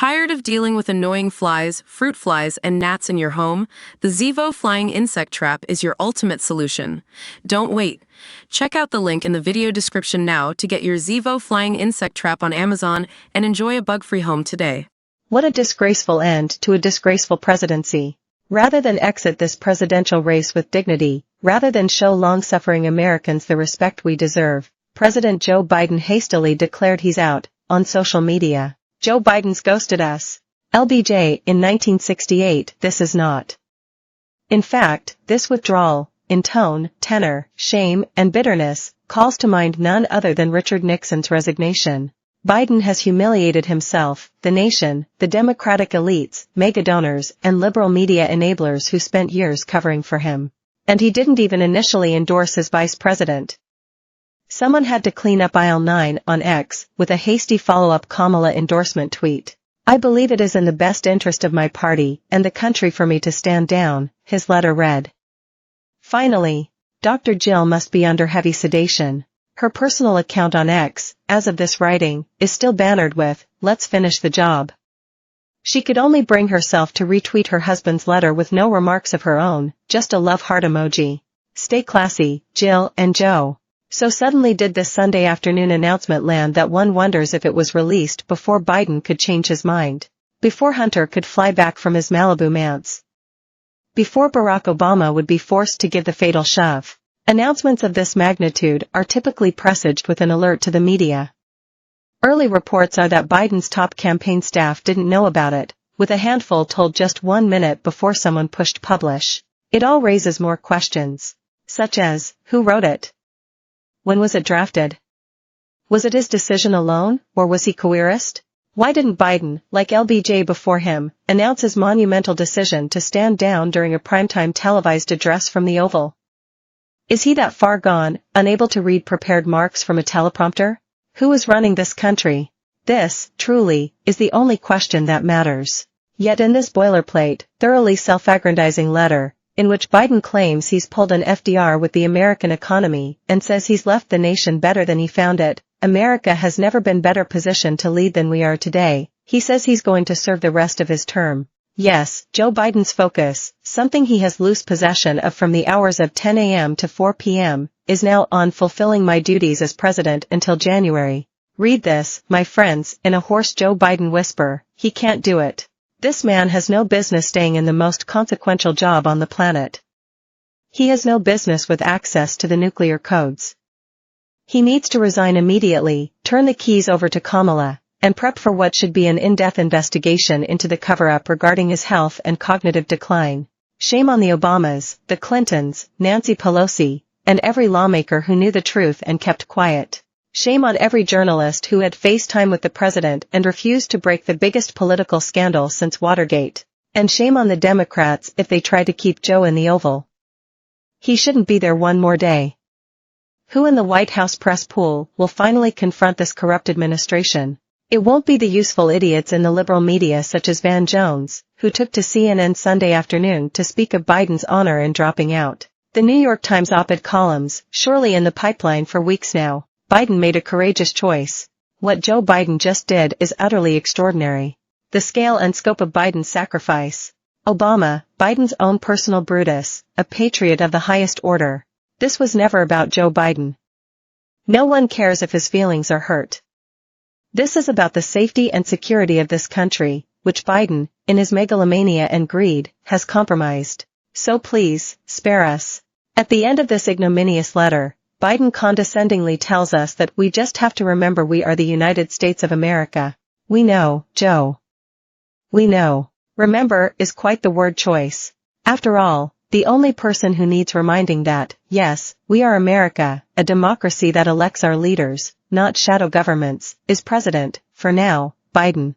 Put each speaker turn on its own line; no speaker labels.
Tired of dealing with annoying flies, fruit flies, and gnats in your home? The Zevo Flying Insect Trap is your ultimate solution. Don't wait. Check out the link in the video description now to get your Zevo Flying Insect Trap on Amazon and enjoy a bug-free home today.
What a disgraceful end to a disgraceful presidency. Rather than exit this presidential race with dignity, rather than show long-suffering Americans the respect we deserve, President Joe Biden hastily declared he's out. On social media, Joe Biden's ghosted us. LBJ, in 1968, this is not. In fact, this withdrawal, in tone, tenor, shame, and bitterness, calls to mind none other than Richard Nixon's resignation. Biden has humiliated himself, the nation, the Democratic elites, mega-donors, and liberal media enablers who spent years covering for him. And he didn't even initially endorse his vice president. Someone had to clean up aisle 9 on X with a hasty follow-up Kamala endorsement tweet. I believe it is in the best interest of my party and the country for me to stand down, his letter read. Finally, Dr. Jill must be under heavy sedation. Her personal account on X, as of this writing, is still bannered with, "Let's finish the job." She could only bring herself to retweet her husband's letter with no remarks of her own, just a love heart emoji. Stay classy, Jill and Joe. So suddenly did this Sunday afternoon announcement land that one wonders if it was released before Biden could change his mind. Before Hunter could fly back from his Malibu manse. Before Barack Obama would be forced to give the fatal shove. Announcements of this magnitude are typically presaged with an alert to the media. Early reports are that Biden's top campaign staff didn't know about it, with a handful told just 1 minute before someone pushed publish. It all raises more questions. Such as, who wrote it? When was it drafted? Was it his decision alone, or was he coerced? Why didn't Biden, like LBJ before him, announce his monumental decision to stand down during a primetime televised address from the Oval? Is he that far gone, unable to read prepared marks from a teleprompter? Who is running this country? This, truly, is the only question that matters. Yet in this boilerplate, thoroughly self-aggrandizing letter, in which Biden claims he's pulled an FDR with the American economy and says he's left the nation better than he found it, America has never been better positioned to lead than we are today, he says he's going to serve the rest of his term. Yes, Joe Biden's focus, something he has loose possession of from the hours of 10 a.m. to 4 p.m., is now on fulfilling my duties as president until January. Read this, my friends, in a hoarse Joe Biden whisper, he can't do it. This man has no business staying in the most consequential job on the planet. He has no business with access to the nuclear codes. He needs to resign immediately, turn the keys over to Kamala, and prep for what should be an in-depth investigation into the cover-up regarding his health and cognitive decline. Shame on the Obamas, the Clintons, Nancy Pelosi, and every lawmaker who knew the truth and kept quiet. Shame on every journalist who had FaceTime with the president and refused to break the biggest political scandal since Watergate. And shame on the Democrats if they tried to keep Joe in the Oval. He shouldn't be there one more day. Who in the White House press pool will finally confront this corrupt administration? It won't be the useful idiots in the liberal media such as Van Jones, who took to CNN Sunday afternoon to speak of Biden's honor in dropping out. The New York Times op-ed columns, surely in the pipeline for weeks now. Biden made a courageous choice. What Joe Biden just did is utterly extraordinary. The scale and scope of Biden's sacrifice. Obama, Biden's own personal Brutus, a patriot of the highest order. This was never about Joe Biden. No one cares if his feelings are hurt. This is about the safety and security of this country, which Biden, in his megalomania and greed, has compromised. So please, spare us. At the end of this ignominious letter, Biden condescendingly tells us that we just have to remember we are the United States of America. We know, Joe. We know. Remember is quite the word choice. After all, the only person who needs reminding that, yes, we are America, a democracy that elects our leaders, not shadow governments, is President, for now, Biden.